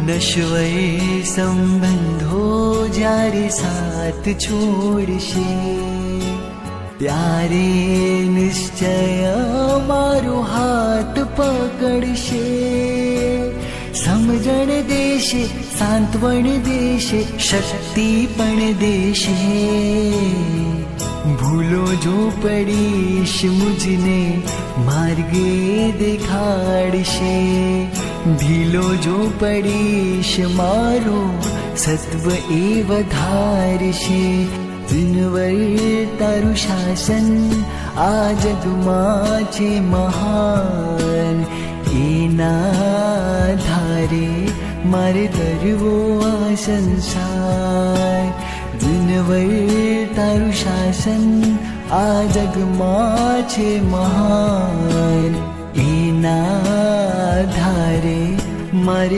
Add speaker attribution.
Speaker 1: નશ્વર સંબંધો જ્યારે સાથ છોડશે ત્યારે નિશ્ચય મારો હાથ પકડશે. સમજણ દેશે, સાંત્વન દેશે, શક્તિ પણ દેશે. ભૂલો જો પડીશ મુજને માર્ગે દેખાડશે. ઢીલો જો પડીશ મારો સત્વ એ વધારશે. દિનવર તારું શાસન આ જગમાં છે મહાન. એના ધારે મારે તરવો આ સંસાર. દિનવર તારું શાસન આ જગમાં છે મહાન. એના ધારે મારે